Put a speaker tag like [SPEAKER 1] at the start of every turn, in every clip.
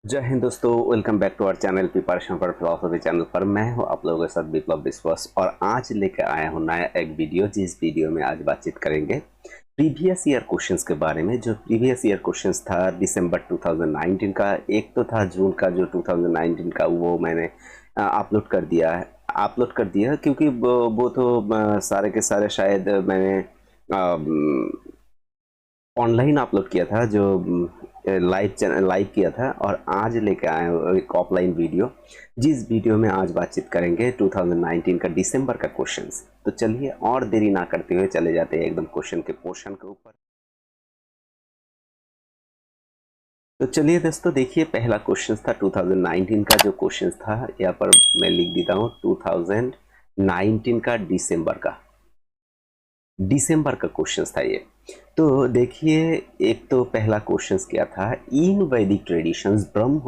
[SPEAKER 1] जय हिंद दोस्तों, welcome back to our channel preparation for philosophy channel पर मैं हूं आप लोगों के साथ विप्लव विश्वास। और आज लेकर आया हूं नया एक वीडियो, जिस वीडियो में आज बातचीत करेंगे प्रीवियस ईयर क्वेश्चंस के बारे में। जो प्रीवियस ईयर क्वेश्चंस था दिसंबर 2019 का, एक तो था जून का जो 2019 का, वो मैंने अपलोड कर दिया क्योंकि वो तो सारे के सारे शायद मैंने ऑनलाइन अपलोड किया था, जो लाइव किया था। और आज लेके आए हैं एक ऑफलाइन वीडियो, जिस वीडियो में आज बातचीत करेंगे 2019 का दिसंबर का क्वेश्चंस। तो चलिए और देरी ना करते हुए चले जाते हैं एकदम क्वेश्चन के पोर्शन के ऊपर। तो चलिए दोस्तों, देखिए पहला क्वेश्चन था 2019 का। जो क्वेश्चन था यहाँ पर मैं लिख देता हूँ, 2019 का दिसंबर का क्वेश्चन था ये। तो देखिए, एक तो पहला क्वेश्चन क्या था, इन वैदिक traditions Brahma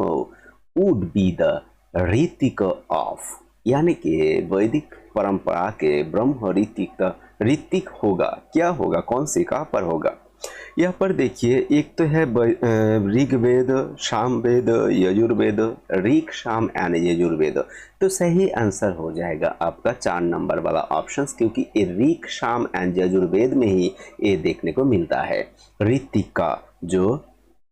[SPEAKER 1] would be the Hrithik of, यानी कि वैदिक परंपरा के ब्रह्म ऋतिक होगा। क्या होगा, कौन से, कहाँ पर होगा? यहाँ पर देखिए, एक तो है ऋग्वेद, सामवेद, यजुर्वेद। ऋग, साम एंड यजुर्वेद। तो सही आंसर हो जाएगा आपका 4 नंबर वाला ऑप्शंस, क्योंकि ये ऋग, साम एंड यजुर्वेद में ही ये देखने को मिलता है। ऋतिक का जो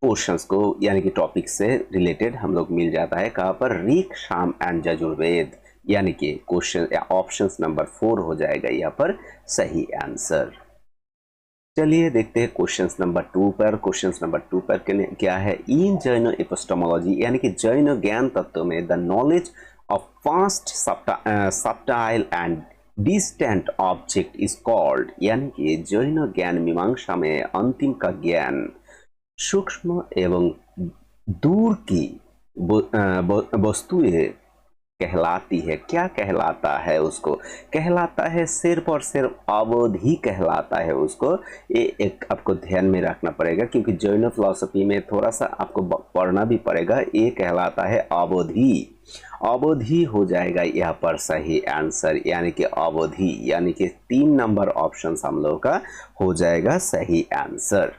[SPEAKER 1] पोर्शंस को यानी कि टॉपिक से रिलेटेड हम लोग मिल जाता है कहाँ पर, ऋग, साम एंड यजुर्वेद। यानी कि क्वेश्चन या ऑप्शन नंबर 4 हो जाएगा यहाँ पर सही आंसर। चलिए देखते हैं क्वेश्चन नंबर 2 पर। क्वेश्चन नंबर 2 पर क्या है, इन जैन एपिस्टेमोलॉजी यानी कि जैन ज्ञान तत्व में the knowledge of fast subtle and distant object is called, यानी कि जैन ज्ञान मीमांसा में अंतिम का ज्ञान सूक्ष्म एवं दूर की वस्तुएं कहलाती है। क्या कहलाता है उसको? कहलाता है सिर्फ और सिर्फ अवधि कहलाता है उसको। ये एक आपको ध्यान में रखना पड़ेगा, क्योंकि जैन फिलॉसफी में थोड़ा सा आपको पढ़ना भी पड़ेगा। ये कहलाता है अवधि। अवधि हो जाएगा यहाँ पर सही आंसर, यानी कि अवधि, यानी कि 3 नंबर ऑप्शन हम लोग का हो जाएगा सही आंसर।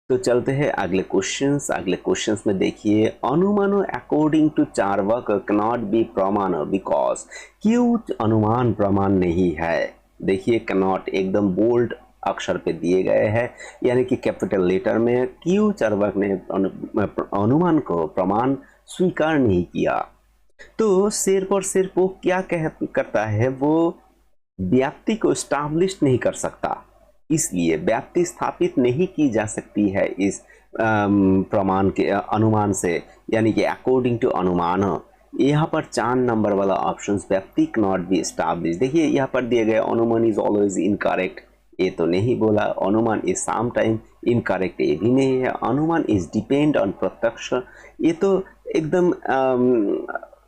[SPEAKER 1] तो चलते हैं अगले क्वेश्चंस में। देखिए, anumana according to Charvaka cannot be pramana because, क्यों अनुमान प्रमाण नहीं है? देखिए, कैनॉट एकदम बोल्ड अक्षर पे दिए गए हैं, यानी कि कैपिटल लेटर में। क्यों चार्वाक ने अनुमान को प्रमाण स्वीकार नहीं किया? तो सिर्फ और सिर्फ वो क्या करता है, वो व्याप्ति को स्टैब्लिश नहीं कर सकता, इसलिए व्याप्ति स्थापित नहीं की जा सकती है इस प्रमाण के अनुमान से, यानी कि अकॉर्डिंग टू अनुमान। यहाँ पर 4 नंबर वाला ऑप्शन, व्याप्ति नॉट बी स्टैब्लिश। देखिए यहाँ पर दिए गए अनुमान इज ऑलवेज इनकरेक्ट, ये तो नहीं बोला। अनुमान इज सम टाइम इनकरेक्ट, ये भी नहीं है। अनुमान इज डिपेंड ऑन प्रत्यक्ष, ये तो एकदम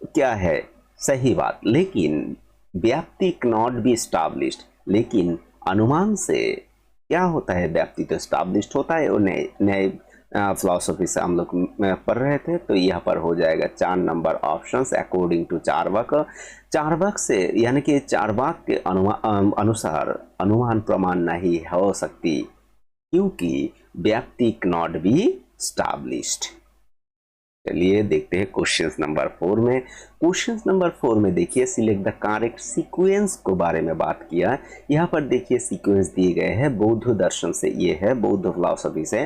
[SPEAKER 1] क्या है, सही बात। लेकिन व्याप्ति नॉट बी स्टैब्लिश्ड, लेकिन अनुमान से क्या होता है, व्याप्ति तो स्टैब्लिश्ड होता है। और नए फिलोसफी से हम लोग पढ़ रहे थे। तो यहाँ पर हो जाएगा 4 नंबर options according to Charvaka. Charvaka से, यानी कि चार्वाक के अनुसार अनुमान प्रमाण नहीं हो सकती, क्योंकि व्याप्ति नॉट बी स्टैब्लिश्ड। चलिए देखते हैं क्वेश्चन नंबर 4 में। क्वेश्चन नंबर 4 में देखिए, सिलेक्ट द करेक्ट सीक्वेंस को बारे में बात किया। यहाँ पर देखिए सीक्वेंस दिए गए हैं बौद्ध दर्शन से, ये है बौद्ध फिलॉसफी से।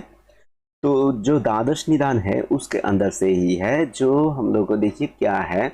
[SPEAKER 1] तो जो द्वादश निदान है उसके अंदर से ही है, जो हम लोग को देखिए क्या है,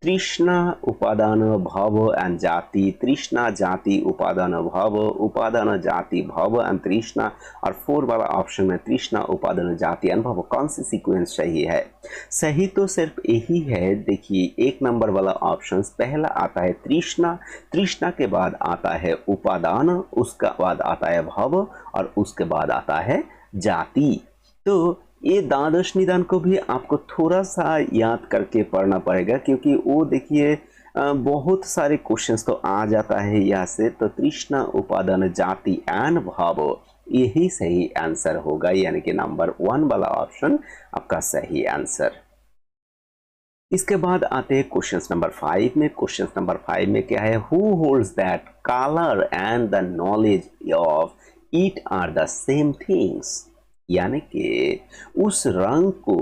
[SPEAKER 1] तृष्णा उपादान भव एंड जाति, तृष्णा जाति उपादान भव, उपादान जाति भव एंड तृष्णा। और 4 वाला ऑप्शन में तृष्णा उपादान जाति एंड भव। कौन सी सीक्वेंस सही है? सही तो सिर्फ यही है। देखिए 1 नंबर वाला ऑप्शन, पहला आता है तृष्णा, तृष्णा के बाद आता है उपादान, उसका बाद आता है भव, और उसके बाद आता है जाति। तो ये द्वादश निदान को भी आपको थोड़ा सा याद करके पढ़ना पड़ेगा, क्योंकि वो देखिए बहुत सारे क्वेश्चंस तो आ जाता है यहाँ से। तो तृष्णा उपादान जाति एंड भाव, यही सही आंसर होगा, यानी कि नंबर 1 वाला ऑप्शन आपका सही आंसर। इसके बाद आते हैं क्वेश्चन नंबर 5 में। क्वेश्चन नंबर 5 में क्या है, who holds that colour and the knowledge of it are the same things. यानी कि उस रंग को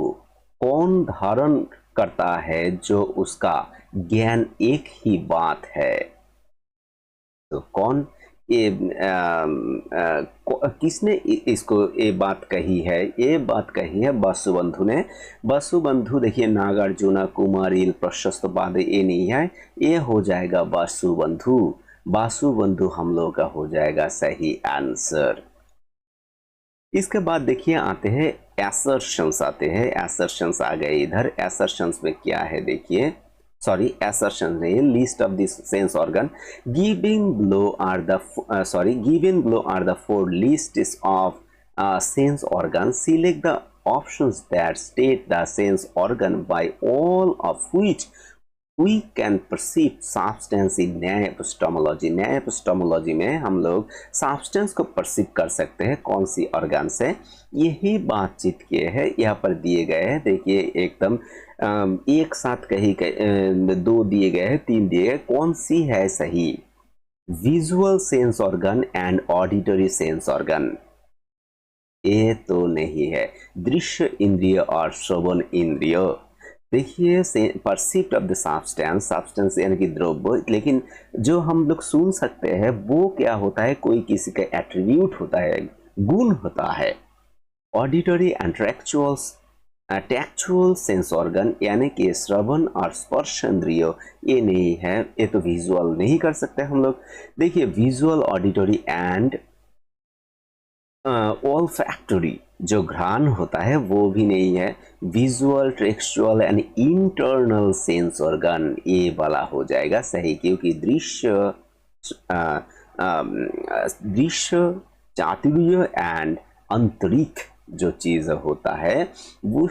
[SPEAKER 1] कौन धारण करता है जो उसका ज्ञान एक ही बात है। तो कौन ये किसने इसको ये बात कही है, ये बात कही है वसुबंधु ने। वसुबंधु देखिए नागार्जुन कुमारिल प्रशस्त बाद ये नहीं है, ये हो जाएगा वसुबंधु। वासुबंधु हम लोग का हो जाएगा सही आंसर। इसके बाद देखिए आते हैं एसर्शंस, आते हैं एसर्शंस आ गए इधर। एसर्शंस में क्या है देखिए, सॉरी एसर्शन नहीं, list of this sense organ giving below are the given below are the four lists of sense organ, select the options that state the sense organ by all of which we can perceive substance in न्याय epistemology. न्याय epistemology में हम लोग substance को perceive कर सकते हैं कौन सी ऑर्गन से, यही बातचीत किए हैं। यहाँ पर दिए गए हैं देखिए एकदम एक साथ कही दो दिए गए हैं, तीन दिए गए, कौन सी है सही? Visual sense organ and auditory sense organ, ये तो नहीं है। दृश्य इंद्रिय और श्रवण इंद्रिय, देखिए परसीप्ट ऑफ द सब्सटेंस, सब्सटेंस यानी कि द्रव्य, लेकिन जो हम लोग सुन सकते हैं वो क्या होता है, कोई किसी का एट्रीब्यूट होता है, गुण होता है। Auditory and textual sense organ यानी कि श्रवण और स्पर्श इंद्रिय, ये नहीं है, ये तो विजुअल नहीं कर सकते हम लोग। देखिए विजुअल, ऑडिटरी एंड ऑल्फैक्टरी जो घ्राण होता है वो भी नहीं है। Visual, textual and internal sense organ, ये वाला हो जाएगा सही, क्योंकि दृश्य चातुर्य एंड आंतरिक जो चीज होता है वो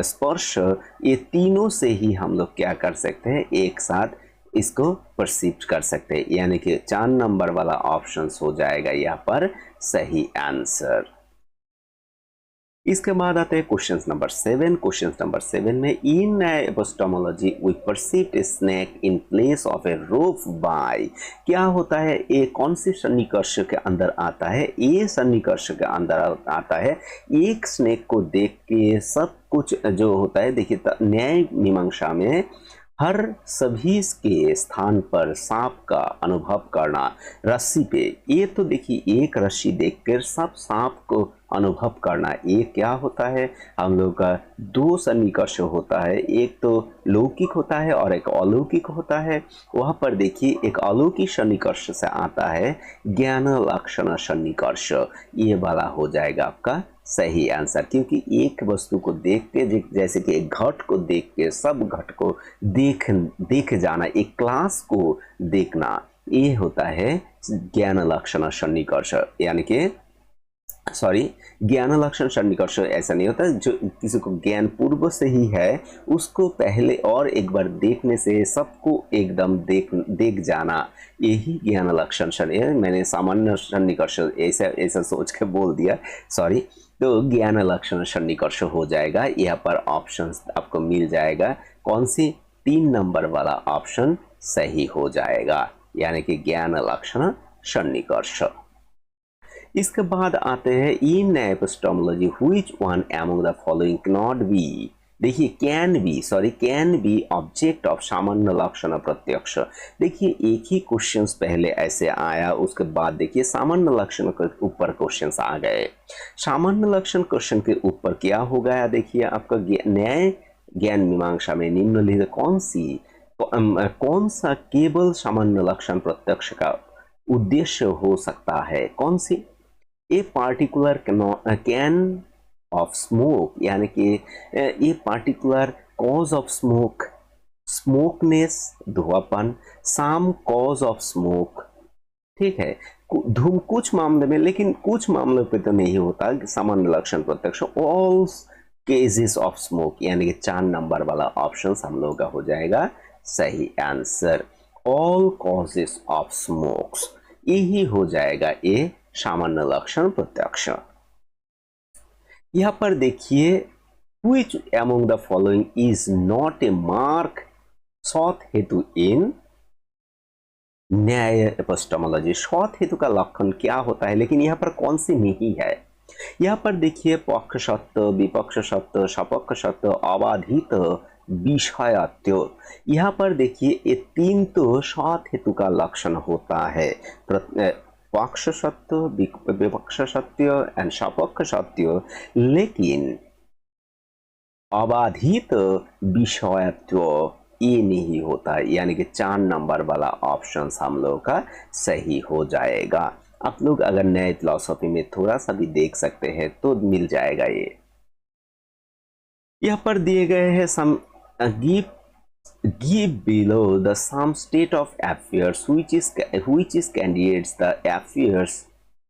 [SPEAKER 1] स्पर्श, ये तीनों से ही हम लोग क्या कर सकते हैं, एक साथ इसको परसीव कर सकते हैं, यानी कि 4 नंबर वाला ऑप्शन हो जाएगा यहाँ पर सही आंसर। इसके बाद आते हैं क्वेश्चन नंबर 7। क्वेश्चन नंबर 7 में in epistemology we perceived a snake in place of a rope by, क्या होता है, ये कौन सी सन्निकर्ष के अंदर आता है? ये सन्निकर्ष के अंदर आता है। एक स्नेक को देख के सब कुछ जो होता है, देखिए न्याय मीमांसा में हर सभी के स्थान पर सांप का अनुभव करना रस्सी पे, ये तो देखिए एक रस्सी देखकर सब सांप को अनुभव करना, ये क्या होता है, हम लोग का 2 सन्निकर्ष होता है, एक तो लौकिक होता है और एक अलौकिक होता है। वहाँ पर देखिए एक अलौकिक सन्निकर्ष से आता है ज्ञान लक्षण सन्निकर्ष, ये वाला हो जाएगा आपका सही आंसर, क्योंकि एक वस्तु को देख के, जैसे कि एक घट को देख के सब घट को देख जाना, एक क्लास को देखना, ये होता है ज्ञान लक्षण सन्निकर्ष, यानी कि ज्ञान लक्षण सन्निकर्ष ऐसा नहीं होता, जो किसी को ज्ञान पूर्व से ही है उसको पहले और एक बार देखने से सबको एकदम देख जाना, यही ज्ञान लक्षण मैंने सामान्य सन्निकर्ष ऐसा सोच के बोल दिया, सॉरी। तो ज्ञान लक्षण सन्निकर्ष हो जाएगा, यहाँ पर ऑप्शन आपको मिल जाएगा, कौन सी? 3 नंबर वाला ऑप्शन सही हो जाएगा, यानी कि ज्ञान लक्षण सन्निकर्ष। इसके बाद आते हैं in epistemology which one among the following can be, देखिए can be object of samanya lakshana प्रत्यक्ष। देखिए एक ही क्वेश्चन पहले ऐसे आया, उसके बाद देखिए सामान्य लक्षण के ऊपर क्वेश्चन आ गए। सामान्य लक्षण क्वेश्चन के ऊपर क्या हो गया, देखिए आपका न्याय ज्ञान मीमांसा में निम्नलिखित कौन सा केवल सामान्य लक्षण प्रत्यक्ष का उद्देश्य हो सकता है, कौन सी? A particular can of smoke, यानी कि ये particular cause of smoke, smokeness धुआंपन, सम कॉज ऑफ स्मोक, ठीक है, धूम कुछ मामले में, लेकिन कुछ मामलों पे तो नहीं होता सामान्य लक्षण प्रत्यक्ष। ऑल केसेस ऑफ स्मोक, यानी कि 4 नंबर वाला ऑप्शन हम लोग का हो जाएगा सही answer. All causes of smokes, यही हो जाएगा ये सामान्य लक्षण प्रत्यक्ष। यहाँ पर देखिए which among the following is not a mark सौत हेतु इन न्याय एपिस्टेमोलॉजी। सौत हेतु का लक्षण क्या होता है, लेकिन यहाँ पर कौन सी नहीं है, यहाँ पर देखिए पक्ष सत्य, विपक्ष सत्य, सपक्ष सत्य, अबाधित, विषयत्व। यहाँ पर देखिए ये तीन तो सत हेतु का लक्षण होता है। पक्ष सत्य, विपक्ष सत्य एंड सपक्ष सत्य, लेकिन अबाधित विषयत्व ये नहीं होता, यानी कि 4 नंबर वाला ऑप्शन हम लोग का सही हो जाएगा। आप लोग अगर नए फिलॉसफी में थोड़ा सा भी देख सकते हैं तो मिल जाएगा ये। यहाँ पर दिए गए हैं सम give below the some state of affairs which is candidates the affairs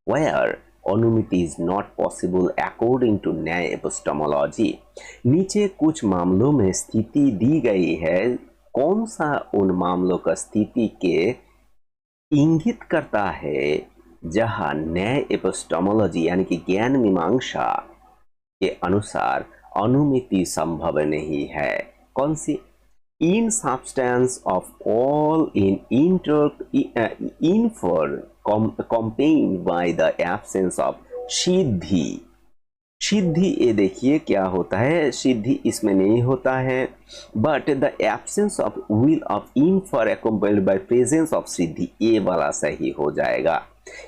[SPEAKER 1] where अनुमिति is not possible according to न्याय एपिस्टेमोलॉजी। नीचे कुछ मामलों में स्थिति दी गई है, कौन सा उन मामलों का स्थिति के इंगित करता है जहां न्याय एपिस्टेमोलॉजी यानी कि ज्ञान मीमांसा के अनुसार अनुमिति संभव नहीं है। कौन सी? in substance of all infer campaign by the absence of सिद्धि। सिद्धि ये देखिए क्या होता है, सिद्धि इसमें नहीं होता है, but the absence of will of infer accompanied by presence of siddhi, ये वाला सही हो जाएगा।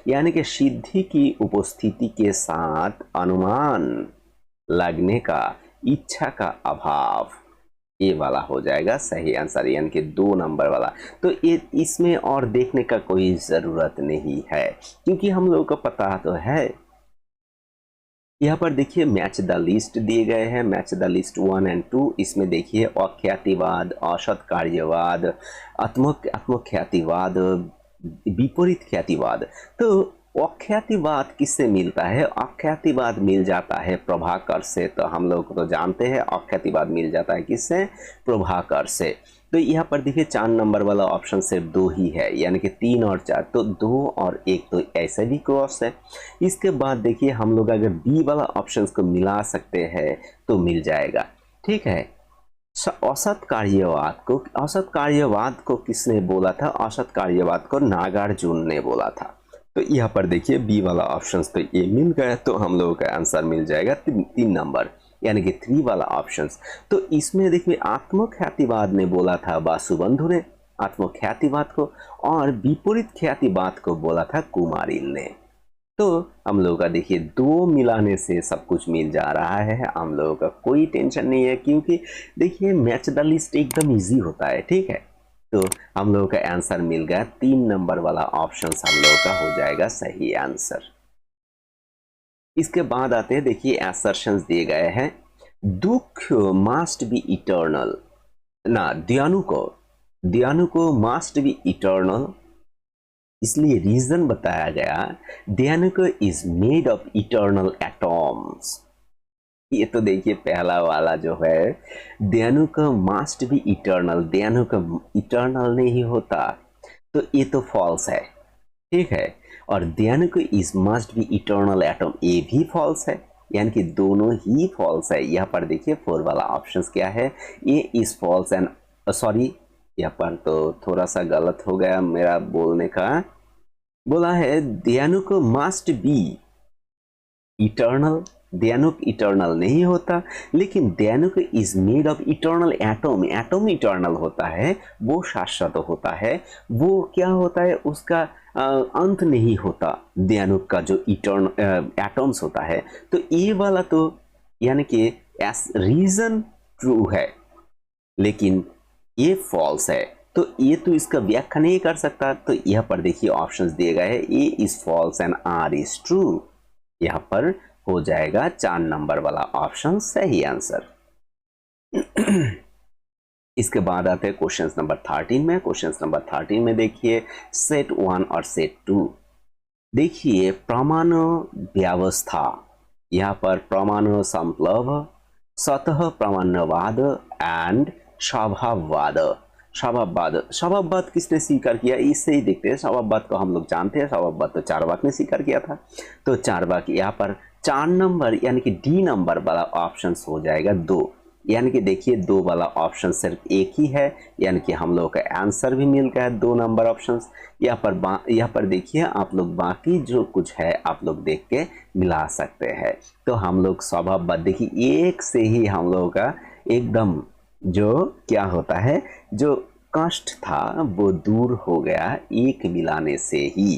[SPEAKER 1] यानी कि सिद्धि की उपस्थिति के साथ अनुमान लगने का इच्छा का अभाव, ये वाला हो जाएगा सही आंसर, यानी कि 2 नंबर वाला। तो ये इसमें और देखने का कोई ज़रूरत नहीं है क्योंकि हम लोगों को पता तो है। यहाँ पर देखिए मैच द लिस्ट दिए गए हैं, मैच द लिस्ट 1 और 2। इसमें देखिए अख्यातिवाद, असत कार्यवाद, आत्मख्यातिवाद, विपरीत ख्यातिवाद। तो अख्यातिवाद किससे मिलता है? अख्यातिवाद मिल जाता है प्रभाकर से। तो हम लोग तो जानते हैं अख्यातिवाद मिल जाता है किससे? प्रभाकर से। तो यहाँ पर देखिए 4 नंबर वाला ऑप्शन सिर्फ 2 ही है, यानी कि 3 और 4, तो 2 और 1 तो ऐसे भी क्रॉस है। इसके बाद देखिए हम लोग अगर बी वाला ऑप्शन को मिला सकते हैं तो मिल जाएगा। ठीक है, औसत कार्यवाद को किसने बोला था? औसत कार्यवाद को नागार्जुन ने बोला था। तो यहाँ पर देखिए बी वाला ऑप्शन तो ये मिल गया, तो हम लोगों का आंसर मिल जाएगा 3 नंबर, यानी कि 3 वाला ऑप्शन। तो इसमें देखिए आत्मख्यातिवाद ने बोला था वासुबंधु ने आत्मख्यातिवाद को, और विपरीत ख्यातिवाद को बोला था कुमारिल ने। तो हम लोगों का देखिए 2 मिलाने से सब कुछ मिल जा रहा है, हम लोगों का कोई टेंशन नहीं है क्योंकि देखिए मैच द लिस्ट एकदम इजी होता है। ठीक है, तो हम लोगों का आंसर मिल गया 3 नंबर वाला ऑप्शन हम लोगों का हो जाएगा सही आंसर। इसके बाद आते हैं देखिए एसर्शंस दिए गए हैं। दुख मस्ट बी इटर्नल ना, दयानु को मस्ट बी इटर्नल, इसलिए रीजन बताया गया दयानु को is made of eternal atoms. ये तो देखिए पहला वाला जो है दयानु का मस्ट बी इटर्नल, दयानु का इटर्नल नहीं होता, तो ये तो फॉल्स है। ठीक है, और दयानु को is must be eternal atom, ये भी फॉल्स है, यानी कि दोनों ही फॉल्स है। यहाँ पर देखिए 4 वाला ऑप्शन क्या है, ये इज फॉल्स एंड सॉरी, यहाँ पर तो थोड़ा सा गलत हो गया मेरा बोलने का। बोला है दयानु को must be eternal, dyanuk eternal नहीं होता, लेकिन dyanuk is made of eternal atom, atom eternal होता है, वो शाश्वत होता है, वो क्या होता है उसका अंत नहीं होता, दयानुक का जो एटम्स होता है। तो ये वाला तो यानी कि एस रीजन ट्रू है, लेकिन ये फॉल्स है, तो ये तो इसका व्याख्या नहीं कर सकता। तो यहाँ पर देखिए ऑप्शंस दिए गए हैं, A is false and R is true. यहाँ पर हो जाएगा 4 नंबर वाला ऑप्शन सही आंसर। इसके बाद आते हैं क्वेश्चन नंबर 13 में। क्वेश्चन नंबर 13 में देखिए सेट 1 और सेट 2। देखिए परमाणु व्यवस्था, यहाँ पर परमाणु संप्लव, सतह परमाणुवाद एंड स्वभाववाद। स्वभाववाद किसने स्वीकार किया? इससे ही देखते हैं। स्वभाववाद को हम लोग जानते हैं, स्वभाववाद तो चारवाक ने स्वीकार किया था। तो चारवाक यहाँ पर 4 नंबर यानी कि डी नंबर वाला ऑप्शन हो जाएगा 2, यानी कि देखिए 2 वाला ऑप्शन सिर्फ एक ही है, यानी कि हम लोग का आंसर भी मिल गया 2 नंबर ऑप्शंस। यहाँ पर देखिए आप लोग बाकी जो कुछ है आप लोग देख के मिला सकते हैं। तो हम लोग स्वभाव देखिए एक से ही हम लोगों का एकदम जो क्या होता है, जो कष्ट था वो दूर हो गया एक मिलाने से ही।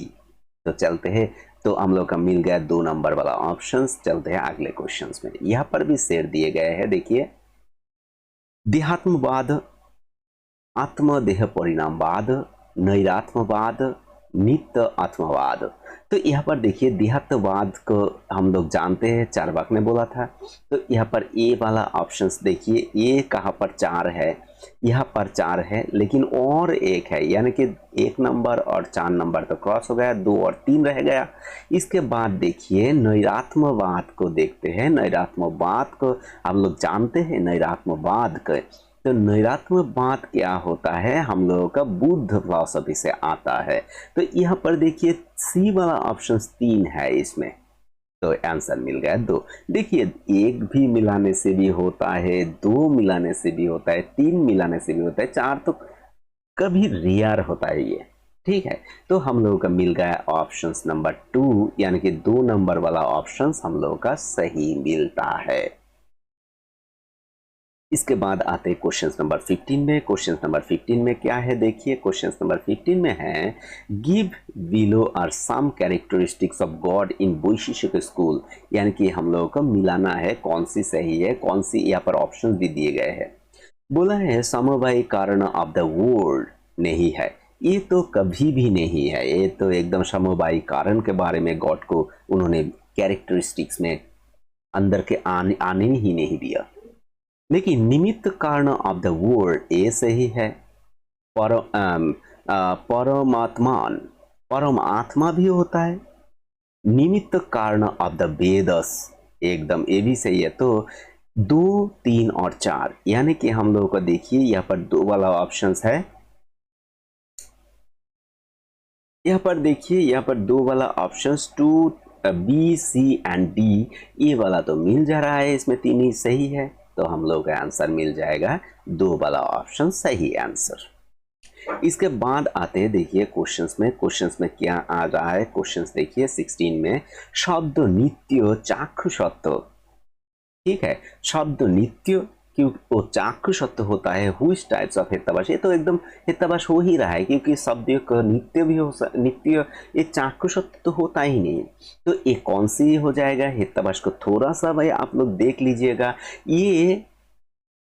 [SPEAKER 1] तो चलते हैं, तो हम लोग का मिल गया 2 नंबर वाला ऑप्शंस। चलते हैं अगले क्वेश्चंस में। यहाँ पर भी शेर दिए गए हैं, देखिए देहात्मवाद, आत्मदेह परिणामवाद, नैरात्मवाद, नित्य आत्मवाद। तो यहाँ पर देखिए देहात्मवाद को हम लोग जानते हैं, चार्वाक ने बोला था। तो यहाँ पर ए वाला ऑप्शंस देखिए, ए कहाँ पर 4 है, यहाँ पर 4 है, लेकिन और एक है, यानी कि 1 नंबर और 4 नंबर तो क्रॉस हो गया, 2 और 3 रह गया। इसके बाद देखिए नैरात्मवाद को देखते हैं। नैरात्मवाद को हम लोग जानते हैं, नैरात्मवाद को, तो नैरात्मवाद क्या होता है, हम लोगों का बुद्ध फिलॉसफी से आता है। तो यहाँ पर देखिए सी वाला ऑप्शन 3 है इसमें, तो आंसर मिल गया 2। देखिए 1 भी मिलाने से भी होता है, 2 मिलाने से भी होता है, 3 मिलाने से भी होता है, 4 तो कभी रेयर होता है ये, ठीक है। तो हम लोगों का मिल गया ऑप्शन नंबर 2, यानी कि 2 नंबर वाला ऑप्शन हम लोगों का सही मिलता है। इसके बाद आते हैं क्वेश्चन नंबर 15 में। क्वेश्चन नंबर 15 में क्या है, देखिए क्वेश्चन नंबर 15 में है give below are some characteristics of God in Vaisheshika school. यानी कि हम लोगों को मिलाना है कौन सी सही है, कौन सी, यहाँ पर ऑप्शन भी दिए गए हैं। बोला है समवायी कारण ऑफ द वर्ल्ड नहीं है, ये तो कभी भी नहीं है, ये तो एकदम समवायी कारण के बारे में गॉड को उन्होंने कैरेक्टरिस्टिक्स में अंदर के आने ही नहीं दिया। लेकिन निमित्त कारण ऑफ द वर्ल्ड ये सही है। परमात्मान, परम आत्मा भी होता है। निमित्त कारण ऑफ द वेदस, एकदम ये भी सही है। तो 2, 3 और 4, यानी कि हम लोगों को देखिए यहाँ पर 2 वाला ऑप्शन है। यहाँ पर देखिए यहाँ पर 2 वाला option 2, B, C and D, ये वाला तो मिल जा रहा है, इसमें 3 ही सही है। तो हम लोग का आंसर मिल जाएगा 2 वाला ऑप्शन सही आंसर। इसके बाद आते हैं देखिए क्वेश्चंस में क्या आ रहा है। क्वेश्चंस देखिए 16 में शब्द नित्य चाक्षुषत्व, ठीक है, शब्द नित्य क्योंकि वो चाक्षुषत्व होता है, हुइच टाइप्स ऑफ हेत्ताभाष, ये तो एकदम हेत्ताभाष हो ही रहा है क्योंकि शब्द का नित्य भी हो, नित्य ये चाक्षुषत्व तो होता ही नहीं। तो ये कौन सी हो जाएगा, हेत्ताभाष को थोड़ा सा भाई आप लोग देख लीजिएगा, ये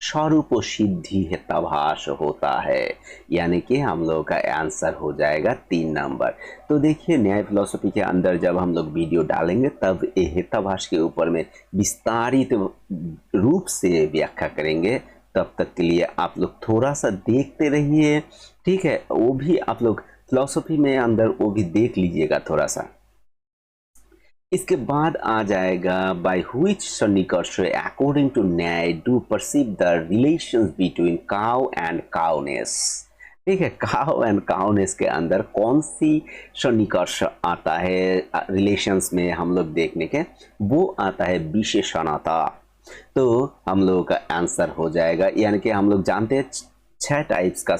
[SPEAKER 1] स्वरूप सिद्धि हेत्ताभाष होता है, यानी कि हम लोग का आंसर हो जाएगा 3 नंबर। तो देखिए न्याय फिलोसफी के अंदर जब हम लोग वीडियो डालेंगे तब ये हेत्ताभाष के ऊपर में विस्तारित रूप से व्याख्या करेंगे, तब तक के लिए आप लोग थोड़ा सा देखते रहिए, ठीक है। वो भी आप लोग फिलोसफी में अंदर वो भी देख लीजिएगा थोड़ा सा। इसके बाद आ जाएगा by which sannikarsha according to Nyaya do perceive the relations between cow and cowness, ठीक है। काउ एंड काउनेस के अंदर कौन सी सन्निकर्ष आता है रिलेशंस में हम लोग देखने के, वो आता है विशेषणता। तो हम लोगों का आंसर हो जाएगा, यानी कि हम लोग जानते हैं 6 टाइप्स का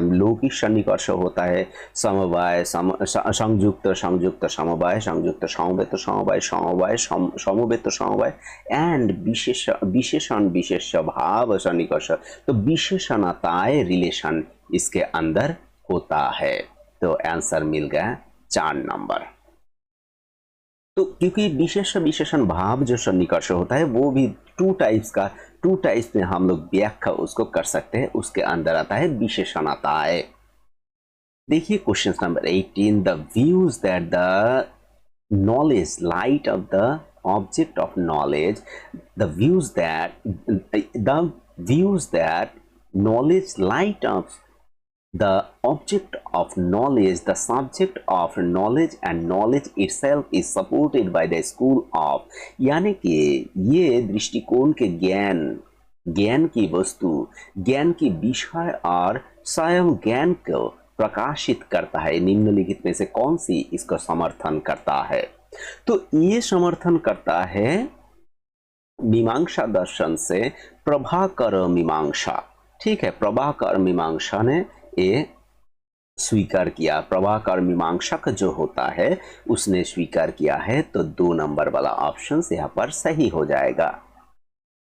[SPEAKER 1] लौकिक सन्निकर्ष होता है, समवाय, संयुक्त, संयुक्त समवाय, संयुक्त समवेत समवाय, समवाय समवेत समवाय एंड विशेषण विशेष भाव सन्निकर्ष। तो विशेषणताएं रिलेशन इसके अंदर होता है। तो आंसर मिल गया 4 नंबर। तो क्योंकि विशेष विशेषण भाव जो सन्निकर्ष होता है वो भी 2 टाइप्स में हम लोग व्याख्या उसको कर सकते हैं, उसके अंदर आता है विशेषणताएं। देखिए question number 18, the views that the knowledge light of the object of knowledge, the views that knowledge light of the object of knowledge, the subject of knowledge and knowledge itself is supported by the school of, यानी कि ये दृष्टिकोण के ज्ञान की वस्तु, ज्ञान की विषय और स्वयं ज्ञान को प्रकाशित करता है। निम्नलिखित में से कौन सी इसका समर्थन करता है? तो ये समर्थन करता है मीमांसा दर्शन से प्रभाकर मीमांसा, ठीक है, प्रभाकर मीमांसा ने ये स्वीकार किया, प्रभाकर मीमांसक जो होता है उसने स्वीकार किया है, तो 2 नंबर वाला ऑप्शन यहाँ पर सही हो जाएगा।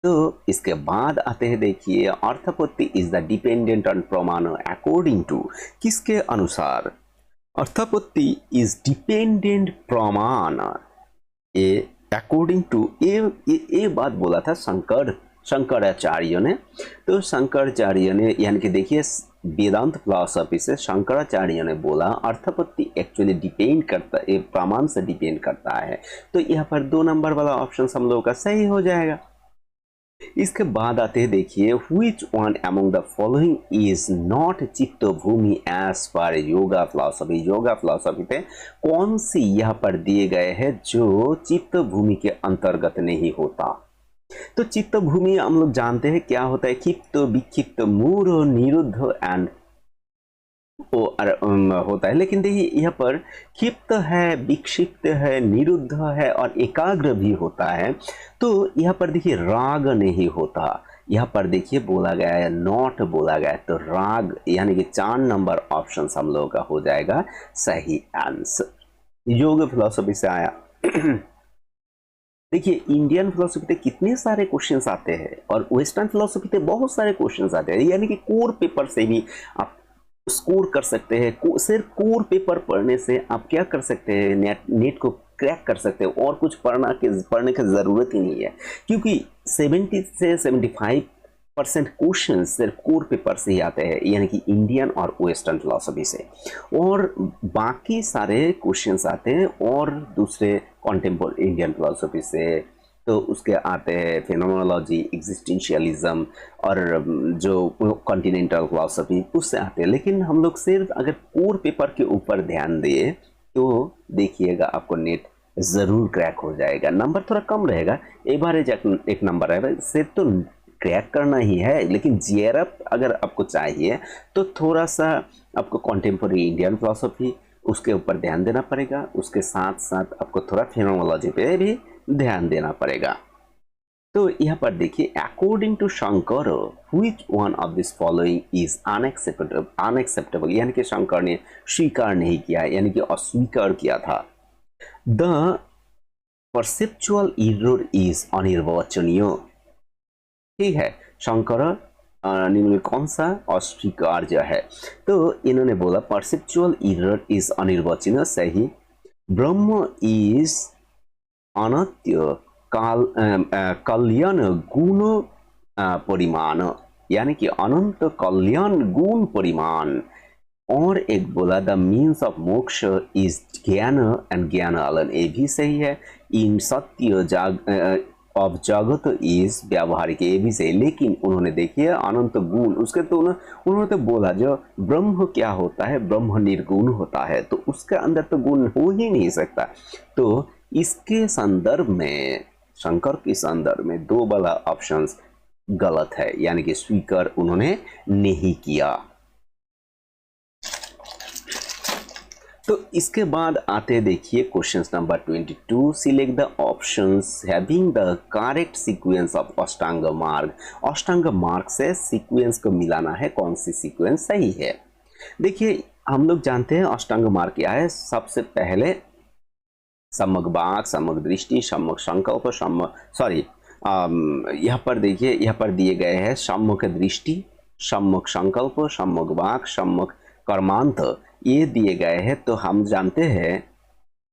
[SPEAKER 1] तो इसके बाद आते हैं, देखिए अर्थापत्ति इज द डिपेंडेंट ऑन प्रमाण अकॉर्डिंग टू, किसके अनुसार? अर्थापत्ति इज डिपेंडेंट प्रमाण, ये अकॉर्डिंग टू ये बात बोला था शंकराचार्य ने। तो शंकराचार्य ने, यानी कि देखिए वेदांत फिलॉसफी से शंकराचार्य ने बोला अर्थापत्ति एक्चुअली डिपेंड करता है, प्रमाण से डिपेंड करता है। तो यहाँ पर 2 नंबर वाला ऑप्शन हम लोगों का सही हो जाएगा। इसके बाद आते हैं, देखिए which one among the following is not चित्त भूमि as per yoga philosophy, yoga philosophy पे कौन सी यहाँ पर दिए गए हैं जो चित्त भूमि के अंतर्गत नहीं होता? तो चित्त भूमि हम लोग जानते हैं क्या होता है, क्षिप्त विक्षिप्त मूढ़ निरुद्ध एंड होता है। लेकिन देखिए यहाँ पर क्षिप्त है, विक्षिप्त है, निरुद्ध है और एकाग्र भी होता है। तो यहाँ पर देखिए राग नहीं होता, यहाँ पर देखिए बोला गया है नॉट बोला गया है, तो राग यानी कि 4 नंबर ऑप्शन हम लोगों का हो जाएगा सही आंसर। योग फिलॉसफी से आया। देखिए इंडियन फिलोसफी पे कितने सारे क्वेश्चंस आते हैं और वेस्टर्न फिलोसफी पे बहुत सारे क्वेश्चंस आते हैं, यानी कि कोर पेपर से भी आप स्कोर कर सकते हैं। सिर्फ कोर पेपर पढ़ने से आप क्या कर सकते हैं, नेट को क्रैक कर सकते हो, और कुछ पढ़ने की ज़रूरत ही नहीं है, क्योंकि 70 से 75% क्वेश्चन सिर्फ कोर पेपर से ही आते हैं, यानी कि इंडियन और वेस्टर्न फिलोसफी से, और बाकी सारे क्वेश्चंस आते हैं और दूसरे कॉन्टेम्पोरेरी इंडियन फिलोसफी से। तो उसके आते हैं फेनोमेनोलॉजी, एग्जिस्टेंशियलिज्म और जो कॉन्टिनेंटल फिलोसफी, उससे आते हैं। लेकिन हम लोग सिर्फ अगर कोर पेपर के ऊपर ध्यान दें तो देखिएगा आपको नेट ज़रूर क्रैक हो जाएगा। नंबर थोड़ा कम रहेगा, एक नंबर है, सिर्फ तो क्रैक करना ही है। लेकिन जीआरएफ अगर आपको चाहिए तो थोड़ा सा आपको कॉन्टेम्पोरेरी इंडियन फिलोसफी उसके ऊपर ध्यान देना पड़ेगा, उसके साथ साथ आपको थोड़ा फेनोमेनोलॉजी पे भी ध्यान देना पड़ेगा। तो यहाँ पर देखिए according to Shankara which one of this following is unacceptable, यानी कि शंकर ने स्वीकार नहीं किया, यानी कि अस्वीकार किया था। द परसेप्चुअल एरर इज अनिर्वचनीय, ठीक है, शंकर निम्न में कौन सा अस्वीकार्य है? तो इन्होंने बोला परसेप्चुअल एरर इज अनिर्वचनीय, सही। ब्रह्म इज अनंत कल्याण गुण परिमाण, यानी कि अनंत कल्याण गुण परिमाण। और एक बोला द मीन्स ऑफ मोक्ष इज ज्ञान एंड ज्ञान अलग, ये भी सही है। इन सत्य ऑफ जगत इज व्यावहारिक, ये भी सही। लेकिन उन्होंने देखिए अनंत गुण, उसके तो उन्होंने तो बोला जो ब्रह्म क्या होता है, ब्रह्म निर्गुण होता है, तो उसके अंदर तो गुण हो ही नहीं सकता। तो इसके संदर्भ में, शंकर के संदर्भ में 2 वाला ऑप्शन गलत है, यानी कि स्वीकार उन्होंने नहीं किया। तो इसके बाद आते देखिए question number 22, select the options having the correct sequence of अष्टांग मार्ग। अष्टांग मार्ग से सीक्वेंस को मिलाना है, कौन सी सीक्वेंस सही है। देखिए हम लोग जानते हैं अष्टांग मार्ग क्या है। सबसे पहले सम्यक वाक, सम्यक दृष्टि, सम्यक संकल्प, यहाँ पर देखिए, यहाँ पर दिए गए हैं सम्यक दृष्टि, सम्यक संकल्प, सम्यक वाक, सम्यक कर्मांत, ये दिए गए हैं। तो हम जानते हैं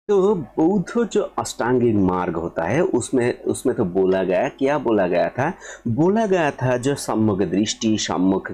[SPEAKER 1] तो बौद्ध जो अष्टांगिक मार्ग होता है उसमें तो बोला गया, क्या बोला गया था, बोला गया था जो सम्यक दृष्टि, सम्यक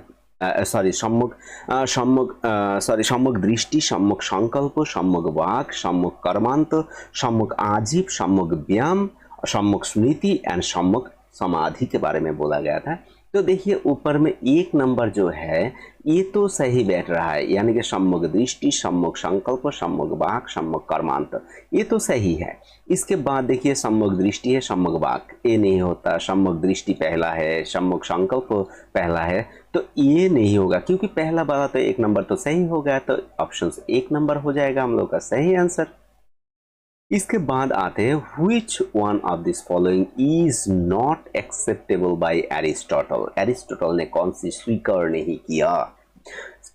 [SPEAKER 1] दृष्टि, सम्यक संकल्प, सम्यक वाक, सम्यक कर्मांत, सम्यक आजीव, सम्यक व्यायाम, सम्यक स्मृति एंड सम्यक समाधि के बारे में बोला गया था। तो देखिए ऊपर में 1 नंबर जो है ये तो सही बैठ रहा है, यानी कि सम्यक दृष्टि, सम्यक संकल्प, सम्यक वाक, सम्यक कर्मांत, ये तो सही है। इसके बाद देखिए सम्यक दृष्टि है, सम्यक वाक, ये नहीं होता। सम्यक दृष्टि पहला है, सम्यक संकल्प पहला है, तो ये नहीं होगा, क्योंकि पहला वाला तो 1 नंबर तो सही हो गया, तो ऑप्शन 1 नंबर हो जाएगा हम लोग का सही आंसर। इसके बाद आते हैं which one of this following is not acceptable by Aristotle। Aristotle ने कौन सी स्वीकार नहीं किया?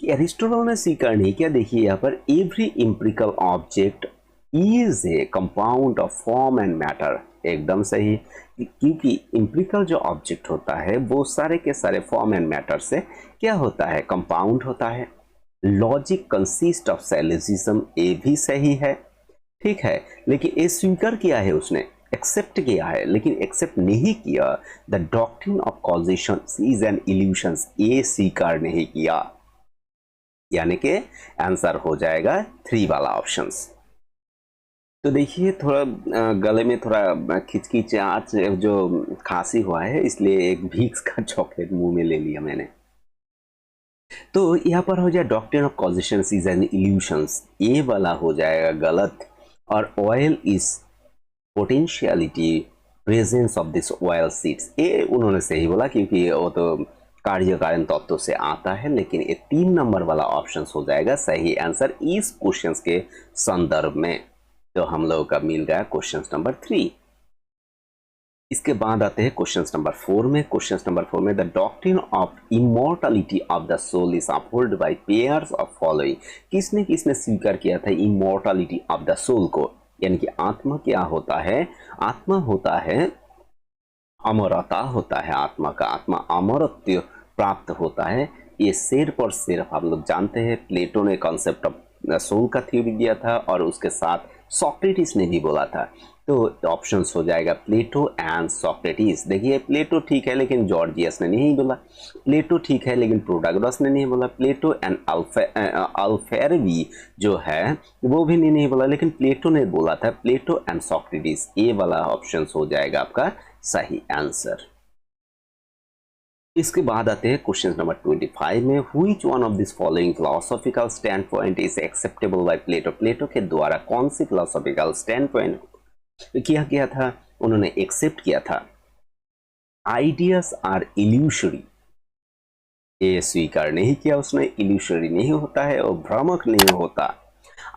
[SPEAKER 1] एरिस्टोटल ने स्वीकार नहीं किया। देखिए यहाँ पर every empirical object is a compound of form and matter. एकदम सही, क्योंकि एम्पिरिकल जो ऑब्जेक्ट होता है वो सारे के सारे फॉर्म एंड मैटर से क्या होता है? कंपाउंड होता है। लॉजिक कंसिस्ट ऑफ सैलिसिज्म, ये भी सही है, ठीक है। लेकिन ये स्वीकार किया है उसने, एक्सेप्ट किया है, लेकिन एक्सेप्ट नहीं किया the doctrine of causation is an illusion, ये स्वीकार नहीं किया। यानी कि आंसर हो जाएगा 3 वाला ऑप्शंस। तो देखिए थोड़ा गले में थोड़ा खिचखिचाहट जो खांसी हुआ है, इसलिए एक विक्स का चॉकलेट मुंह में ले लिया मैंने। तो यहाँ पर हो जाए doctrine of causation is an illusions, ये वाला हो जाएगा गलत। और oil is potentiality presence of this oil seeds, ये उन्होंने सही बोला, क्योंकि वो तो कार्य कारण तत्व से आता है। लेकिन ये 3 नंबर वाला ऑप्शन हो जाएगा सही आंसर इस क्वेश्चन के संदर्भ में। तो हम लोगों का मिल गया क्वेश्चन नंबर 3। इसके बाद आते हैं क्वेश्चन नंबर 4 में। क्वेश्चन नंबर 4 में the doctrine of immortality of the soul is uphold by pairs of following. किसने किसने स्वीकार किया था इमॉर्टलिटी ऑफ द सोल को? यानी कि आत्मा क्या होता है? आत्मा होता है अमरता होता है, आत्मा का, आत्मा अमरत्व प्राप्त होता है। ये सिर्फ और सिर्फ आप लोग जानते हैं प्लेटो ने कॉन्सेप्ट ऑफ सोल का थ्योरी दिया था, और उसके साथ सोक्रेटिस ने भी बोला था। तो ऑप्शंस हो जाएगा प्लेटो एंड सोक्रेटिस। देखिए प्लेटो ठीक है लेकिन जॉर्जियस ने नहीं बोला, प्लेटो ठीक है लेकिन प्रोटागोरस ने नहीं बोला, प्लेटो एंड अल्फेरवी जो है वो भी नहीं बोला, लेकिन प्लेटो ने बोला था प्लेटो एंड सोक्रेटिस। ये वाला ऑप्शंस हो जाएगा आपका सही आंसर। इसके बाद आते हैं क्वेश्चन नंबर 25 में which one of this following philosophical stand point is acceptable by Plato. Plato के द्वारा कौन सी फिलोसॉफिकल स्टैंड पॉइंट किया गया था? उन्होंने एक्सेप्ट किया था आइडियाज आर इल्यूशरी, ये स्वीकार नहीं किया उसने, इल्यूशरी नहीं होता है और भ्रामक नहीं होता।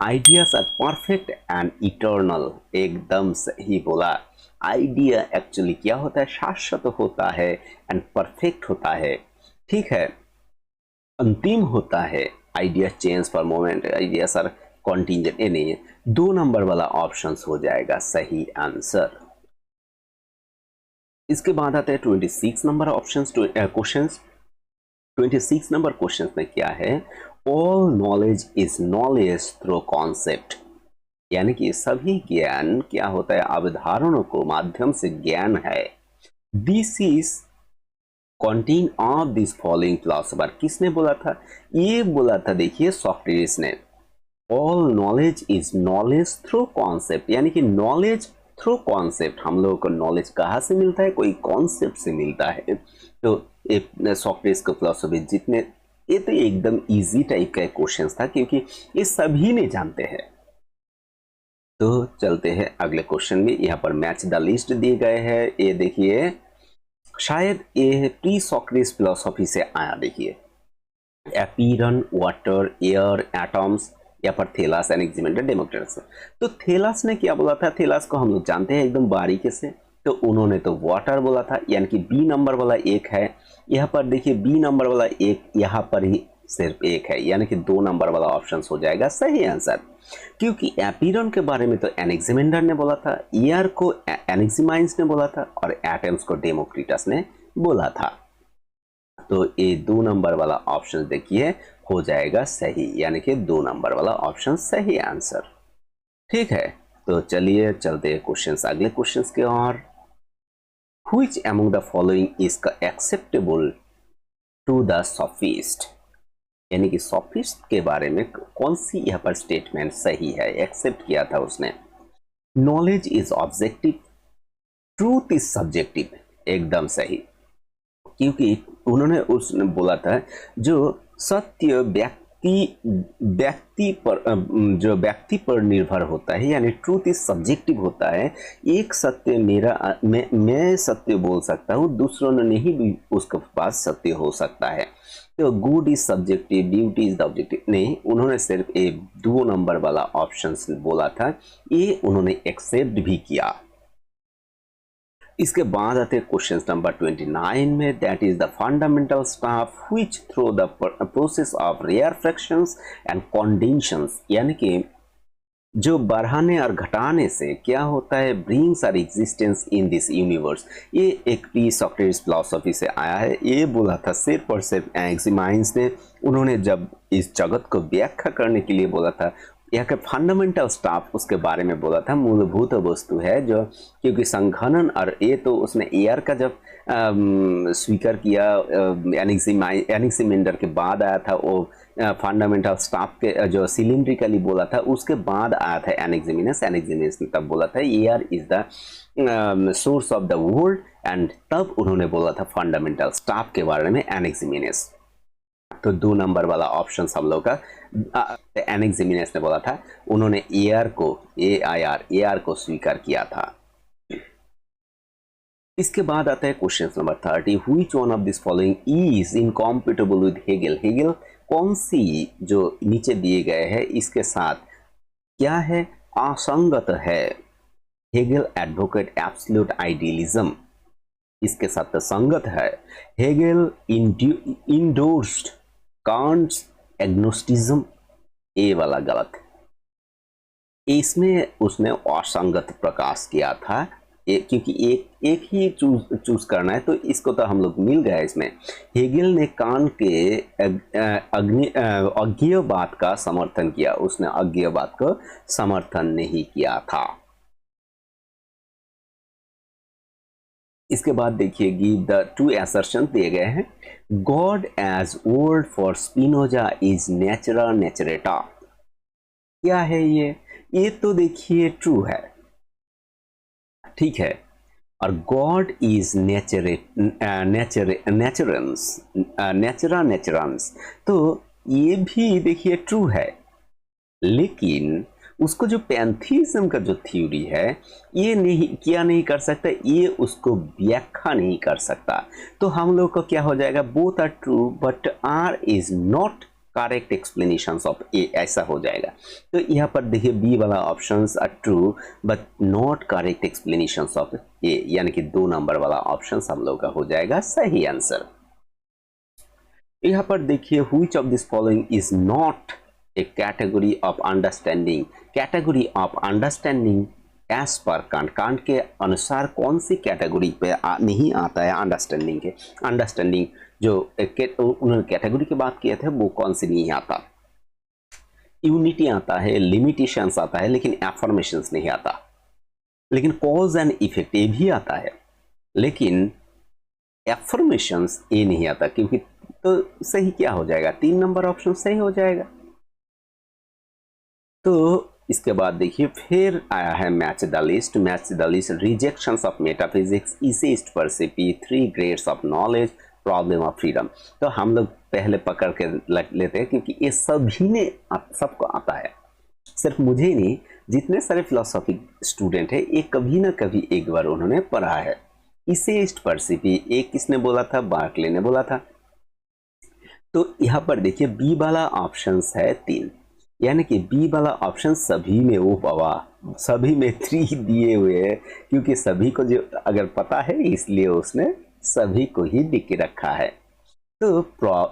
[SPEAKER 1] Ideas are perfect and eternal, एकदम सही बोला। आइडिया एक्चुअली क्या होता है? शाश्वत होता है एंड परफेक्ट होता है, ठीक है, अंतिम होता है। Idea change for moment, idea sir contingent, ये नहीं है। 2 नंबर वाला ऑप्शन हो जाएगा सही आंसर। इसके बाद आते हैं 26 number option question. 26 number question में क्या है? All knowledge is knowledge through concept, यानी कि सभी ज्ञान क्या होता है? अवधारणों को माध्यम से ज्ञान है। This is contain of this following philosopher, किसने बोला था? ये बोला था देखिए सोक्रेटिस ने। All knowledge is knowledge through concept, यानी कि नॉलेज थ्रू कॉन्सेप्ट। हम लोगों को नॉलेज कहाँ से मिलता है? कोई कॉन्सेप्ट से मिलता है। तो सोक्रेटिस का फिलोसफी जितने, ये तो एकदम इजी टाइप का क्वेश्चन था क्योंकि ये सभी ने जानते हैं। तो चलते हैं अगले क्वेश्चन में। यहाँ पर मैच द लिस्ट दिए गए हैं, ये देखिए शायद ये प्री सोक्रेटिस फिलोसफी से आया। देखिए एपीरन, वाटर, एयर, एटम्स, यहाँ पर थेलास, एनेक्सिमेंडर, डेमोक्रिटस। तो थेलास ने क्या बोला था? थेलास को हम लोग जानते हैं एकदम बारीकी से। तो उन्होंने तो वाटर बोला था, यानी कि बी नंबर वाला एक है। यहाँ पर देखिए बी नंबर वाला एक यहाँ पर ही सिर्फ एक है, यानी कि 2 नंबर वाला ऑप्शन हो जाएगा सही आंसर। क्योंकि एपीरन के बारे में तो एनेक्सिमेंडर ने बोला था, एयर को एनेक्सिमाइंस ने बोला था, और एटम्स को डेमोक्रिटस ने बोला था। तो ये 2 नंबर वाला ऑप्शन देखिए हो जाएगा सही, यानी कि 2 नंबर वाला ऑप्शन सही आंसर, ठीक है। तो चलिए चलते हैं क्वेश्चन अगले क्वेश्चन के और। Which among the following is acceptable to the sophist, यानी कि सोफिस्ट के बारे में कौन सी यहाँ पर स्टेटमेंट सही है, एक्सेप्ट किया था उसने? Knowledge is objective, truth is subjective, एकदम सही। क्योंकि उन्होंने उसने बोला था जो सत्य व्यक्ति पर निर्भर होता है, यानी ट्रूथ इज सब्जेक्टिव होता है। एक सत्य मेरा मैं सत्य बोल सकता हूँ, दूसरों ने नहीं भी उसके पास सत्य हो सकता है। तो good is subjective, beauty is the objective, नहीं, उन्होंने सिर्फ एक 2 नंबर वाला ऑप्शन बोला था, ये उन्होंने एक्सेप्ट भी किया। इसके बाद आते हैं क्वेश्चन नंबर 29 में, that is the fundamental staff which through the process of rare fractions and condensations, यानी कि जो बढ़ाने और घटाने से क्या होता है, brings our existence in this universe. ये एक प्री सॉक्रेटिस फिलॉसफी से आया है। ये बोला था सिर्फ और सिर्फ एनाक्सिमाइंस ने, उन्होंने जब इस जगत को व्याख्या करने के लिए बोला था, यह के फंडामेंटल स्टाफ उसके बारे में बोला था, मूलभूत वस्तु है जो, क्योंकि संघनन और ये तो उसने एयर का जब स्वीकार किया एनाक्सिमेंडर के बाद आया था, वो फंडामेंटल स्टाफ के जो सिलिंड्रिकली बोला था उसके बाद आया था एनाक्सिमेनस ने तब बोला था air is the source of the world, and तब उन्होंने बोला था फंडामेंटल स्टाफ के बारे में एनाक्सिमेनस। तो 2 नंबर वाला ऑप्शन हम लोग का एनाक्सिमेनस ने बोला था, उन्होंने एयर को एआर को स्वीकार किया था। इसके बाद आता है question number 30, which one of this following is incompatible with Hegel. Hegel कौन सी जो नीचे दिए गए हैं इसके साथ क्या है, असंगत है। हेगेल एडवोकेट एब्सोल्यूट आइडियलिज्म, इसके साथ तो संगत है। हेगेल इंडोर्स्ड कांट्स एग्नोस्टिज्म, ए वाला गलत। इसमें उसने असंगत प्रकाश किया था, क्योंकि एक ही चूज करना है, तो इसको तो हम लोग मिल गया इसमें। हेगेल ने कांट के अज्ञेयवाद का समर्थन किया, उसने अज्ञेयवाद को समर्थन नहीं किया था। इसके बाद देखिए गिव द 2 असर्शन दिए गए हैं। God as word for Spinoza is नेचरा नेचरेटा, क्या है ये तो देखिए ट्रू है, ठीक है। और गॉड इज नेचरा नेचरंस, तो ये भी देखिए ट्रू है, लेकिन उसको जो पैंथीज्म का जो थ्योरी है ये नहीं कर सकता, ये उसको व्याख्या नहीं कर सकता। तो हम लोग को क्या हो जाएगा, both are true but R is not correct explanations of A, ऐसा हो जाएगा। तो यहाँ पर देखिए बी वाला options are true but not correct explanations of A, यानी कि 2 नंबर वाला ऑप्शन हम लोग का हो जाएगा सही आंसर। यहाँ पर देखिए which of this following is not a category of understanding. Category of understanding as per Kant के अनुसार कौन सी कैटेगरी पे नहीं आता है अंडरस्टैंडिंग के। अंडरस्टैंडिंग जो उन्होंने कैटेगरी की बात किए थे वो कौन सी नहीं आता। यूनिटी आता है, लिमिटेशंस आता है, लेकिन एफर्मेशंस नहीं आता। लेकिन कॉज एंड इफेक्ट ये भी आता है, लेकिन एफर्मेशंस ये नहीं आता, क्योंकि तो सही क्या हो जाएगा, 3 नंबर ऑप्शन सही हो जाएगा। तो इसके बाद देखिए फिर आया है match the list. Match the list rejections of metaphysics, इसिस्ट परसिपी, 3 grades of knowledge, problem of freedom. तो हम लोग पहले पकड़ के लेते हैं, क्योंकि ये सभी ने सबको आता है, सिर्फ मुझे ही नहीं, जितने सारे फिलोसॉफी स्टूडेंट है ये कभी ना कभी एक बार उन्होंने पढ़ा है। इसिस्ट परसिपी एक किसने बोला था, बार्कले ने बोला था। तो यहाँ पर देखिए बी वाला ऑप्शन है 3, यानी कि बी वाला ऑप्शन सभी में वो पावा, सभी में 3 दिए हुए हैं, क्योंकि सभी को जो अगर पता है इसलिए उसने सभी को ही लिख के रखा है। तो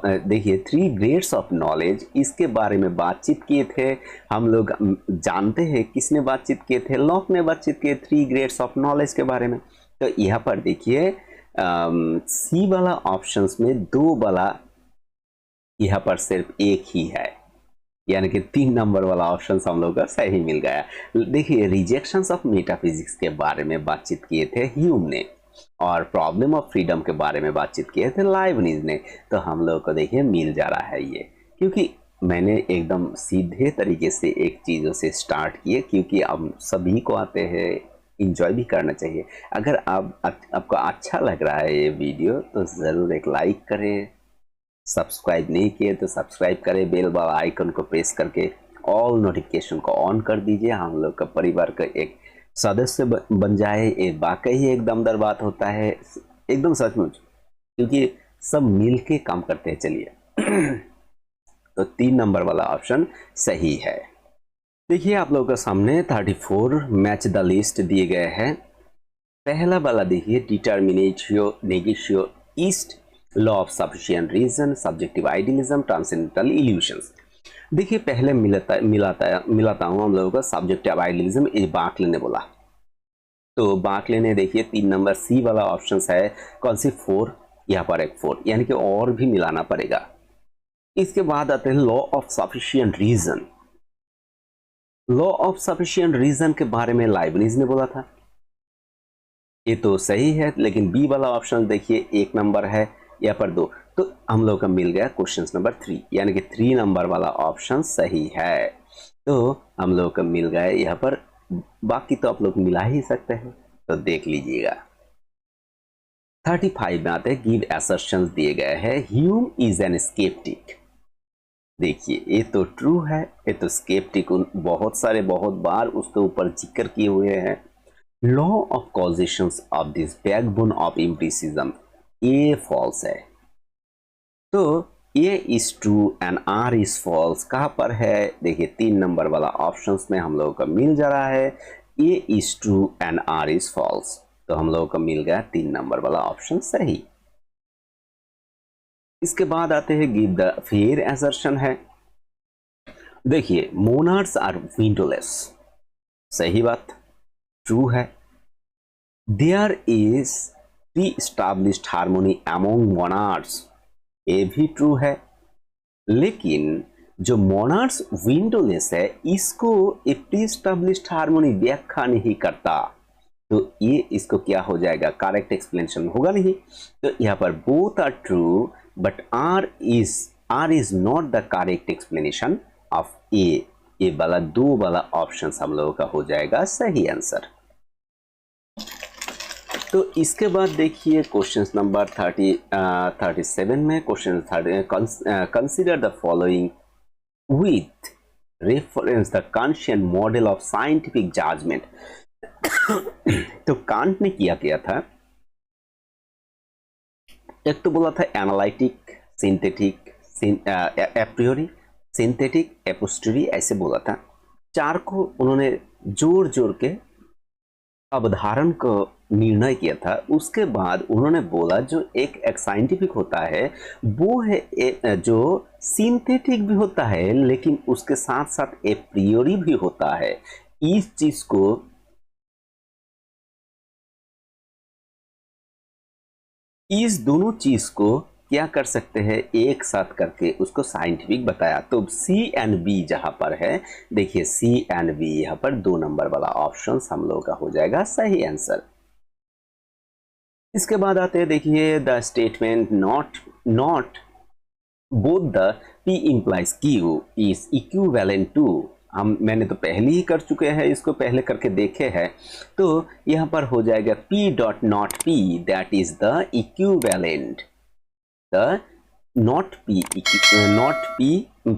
[SPEAKER 1] देखिए 3 ग्रेड्स ऑफ नॉलेज, इसके बारे में बातचीत किए थे हम लोग, जानते हैं किसने बातचीत किए थे, लॉक ने बातचीत किए 3 ग्रेड्स ऑफ नॉलेज के बारे में। तो यहाँ पर देखिए सी वाला ऑप्शंस में 2 वाला यहाँ पर सिर्फ एक ही है, यानी कि 3 नंबर वाला ऑप्शन हम लोग का सही मिल गया। देखिए रिजेक्शंस ऑफ मेटाफिजिक्स के बारे में बातचीत किए थे ह्यूम ने, और प्रॉब्लम ऑफ फ्रीडम के बारे में बातचीत किए थे लाइबनिज ने। तो हम लोग को देखिए मिल जा रहा है ये, क्योंकि मैंने एकदम सीधे तरीके से एक चीज़ों से स्टार्ट किए, क्योंकि अब सभी को आते हैं, इंजॉय भी करना चाहिए। अगर आपको अच्छा लग रहा है ये वीडियो तो ज़रूर एक लाइक करें, सब्सक्राइब नहीं किए तो सब्सक्राइब करें, बेल वाला आइकन को प्रेस करके ऑल नोटिफिकेशन को ऑन कर दीजिए। हम लोग का परिवार का एक सदस्य बन जाए, ये वाकई एक दमदार बात होता है, एकदम सचमुच, क्योंकि सब मिल के काम करते हैं। चलिए तो 3 नंबर वाला ऑप्शन सही है। देखिए आप लोगों के सामने 34 मैच द लिस्ट दिए गए हैं। पहला वाला देखिए, डिटर्मिनेटियो नेगेशियो ईस्ट, law of sufficient reason, subjective idealism, transcendental illusions. देखिए पहले मिलाता हूँ हम लोगों का सब्जेक्टिव आइडियलिज्म, ये बाकले ने बोला। तो बाकले ने देखिए 3 नंबर सी वाला ऑप्शन है, कौन सी 4, यहाँ पर एक 4, यानी कि और भी मिलाना पड़ेगा। इसके बाद आते हैं law of sufficient reason. Law of sufficient reason के बारे में लाइबनिज ने बोला था, ये तो सही है, लेकिन बी वाला ऑप्शन देखिए 1 नंबर है, यहाँ पर 2, तो हम लोग का मिल गया क्वेश्चन नंबर 3, यानी कि 3 नंबर वाला ऑप्शन सही है। तो हम लोग का मिल गया यहाँ पर, बाकी तो आप लोग मिला ही सकते हैं, तो देख लीजिएगा। 35 में आते हैं, गिव असर्शंस दिए गए हैं। Hume is an sceptic. देखिए ये तो ट्रू है, ये तो स्केप्टिक बहुत बार उसके ऊपर जिक्र किए हुए हैं। Law of causations of this backbone of empiricism, ये फॉल्स है। तो A is true and R is false कहाँ पर है? देखिए 3 नंबर वाला ऑप्शंस में हम लोगों को मिल जा रहा है, A is true and R is false, तो हम लोगों को मिल गया 3 नंबर वाला ऑप्शन सही। इसके बाद आते हैं गिव द फेयर असर्शन है। देखिए मोनार्ड्स आर विंडोलेस, सही बात, ट्रू है। There is pre established harmony among monads, ये भी ट्रू है। लेकिन जो मोनार्ड्स विंडोलेस है, इसको एक प्री एस्टैब्लिश्ड हार्मोनी व्याख्या नहीं करता, तो ये इसको क्या हो जाएगा, करेक्ट एक्सप्लेनेशन होगा नहीं। तो यहाँ पर both are true but R is not the correct explanation of A. ये वाला 2 वाला ऑप्शन हम लोगों का हो जाएगा सही आंसर। तो इसके बाद देखिए क्वेश्चन नंबर 37 में, question 30, consider the following with reference the Kantian model of scientific judgment. तो कांट ने किया था, एक तो बोला था analytic, synthetic, a priori, synthetic, a posteriori, ऐसे बोला था। 4 को उन्होंने जोड़ के अवधारण को निर्णय किया था। उसके बाद उन्होंने बोला जो एक साइंटिफिक होता है वो है जो सिंथेटिक भी होता है, लेकिन उसके साथ साथ एप्रियोरी भी होता है। इस चीज को इस दोनों चीज को क्या कर सकते हैं, एक साथ करके उसको साइंटिफिक बताया। तो सी एंड बी जहां पर है, देखिए सी एंड बी यहां पर 2 नंबर वाला ऑप्शन हम लोगों का हो जाएगा सही आंसर। इसके बाद आते हैं देखिए the statement not both the P implies Q is equivalent to, मैंने तो पहले ही कर चुके हैं, इसको पहले करके देखे हैं। तो यहाँ पर हो जाएगा P dot not P that is the equivalent, the not